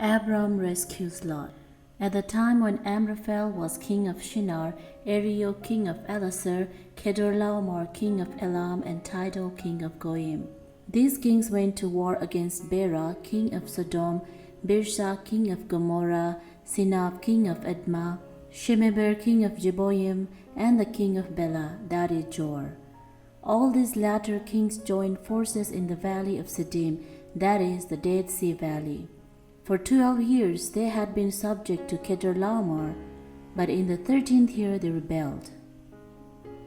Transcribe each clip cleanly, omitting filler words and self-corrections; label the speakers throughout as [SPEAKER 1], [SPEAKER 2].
[SPEAKER 1] Abram rescues Lot. At the time when Amraphel was king of Shinar, Arioch king of Elasar, Kedorlaomer king of Elam, and Tidal king of Goyim. These kings went to war against Bera king of Sodom, Birsha king of Gomorrah, Sinab king of Admah, Shemeber king of Jeboim, and the king of Bela, that is Jor. All these latter kings joined forces in the valley of Siddim, that is the Dead Sea Valley. For 12 years they had been subject to Kedorlaomer, but in the 13th year they rebelled.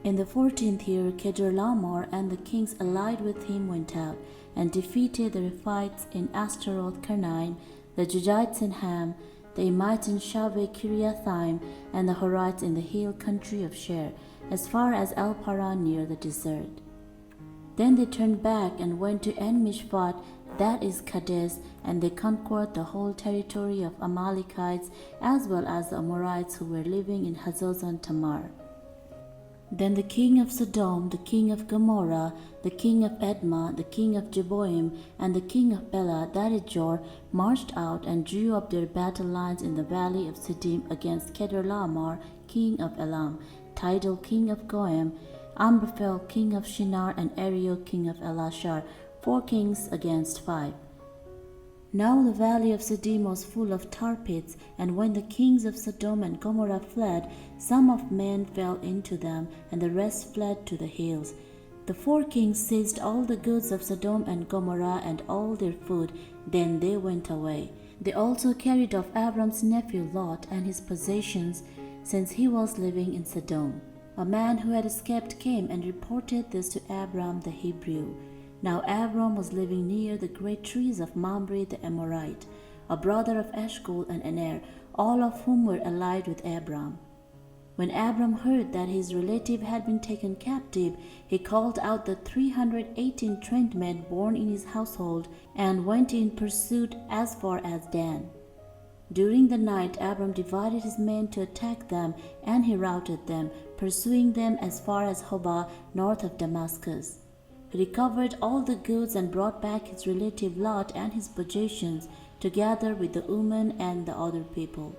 [SPEAKER 1] In the 14th year, Kedorlaomer and the kings allied with him went out and defeated the Rephites in Ashtaroth Karnaim, the Jujites in Ham, the Emites in Shaveh Kiriathaim, and the Horites in the hill country of Sher, as far as El-Paran near the desert. Then they turned back and went to En-Mishpat, that is Kadesh, and they conquered the whole territory of Amalekites as well as the Amorites who were living in Hazazon Tamar. Then the king of Sodom, the king of Gomorrah, the king of Admah, the king of Jeboim, and the king of Bela, that is Jor, marched out and drew up their battle lines in the valley of Siddim against Kedorlaomer, king of Elam, Tidal, king of Goyim, Amraphel, king of Shinar, and Arioch, king of Elashar, 4 kings against 5. Now the valley of Siddim was full of tar pits, and when the kings of Sodom and Gomorrah fled, some of men fell into them, and the rest fled to the hills. The 4 kings seized all the goods of Sodom and Gomorrah and all their food, then they went away. They also carried off Abram's nephew Lot and his possessions, since he was living in Sodom. A man who had escaped came and reported this to Abram the Hebrew. Now Abram was living near the great trees of Mamre the Amorite, a brother of Eshcol and Aner, all of whom were allied with Abram. When Abram heard that his relative had been taken captive, he called out the 318 trained men born in his household and went in pursuit as far as Dan. During the night Abram divided his men to attack them, and he routed them, pursuing them as far as Hobah, north of Damascus. He recovered all the goods and brought back his relative Lot and his possessions, together with the women and the other people.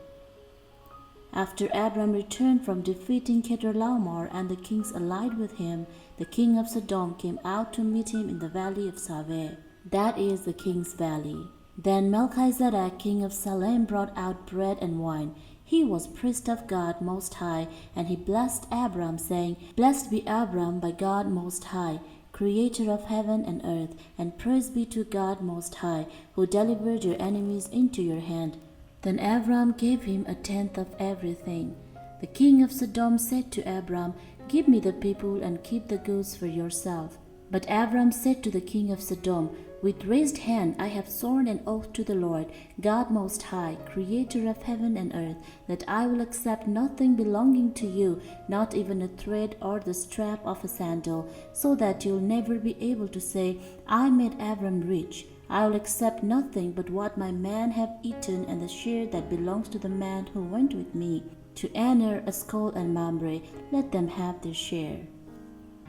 [SPEAKER 1] After Abram returned from defeating Kedorlaomer and the kings allied with him, the king of Sodom came out to meet him in the valley of Saveh, that is the king's valley. Then Melchizedek, king of Salem, brought out bread and wine. He was priest of God Most High, and he blessed Abram, saying, Blessed be Abram by God Most High, Creator of heaven and earth, and praise be to God Most High, who delivered your enemies into your hand. Then Abram gave him 1/10 of everything. The king of Sodom said to Abram, Give me the people and keep the goods for yourself. But Abram said to the king of Sodom, With raised hand I have sworn an oath to the Lord, God Most High, Creator of heaven and earth, that I will accept nothing belonging to you, not even a thread or the strap of a sandal, so that you'll never be able to say, I made Abram rich. I will accept nothing but what my men have eaten, and the share that belongs to the man who went with me. To Aner, Eshcol, and Mamre, let them have their share.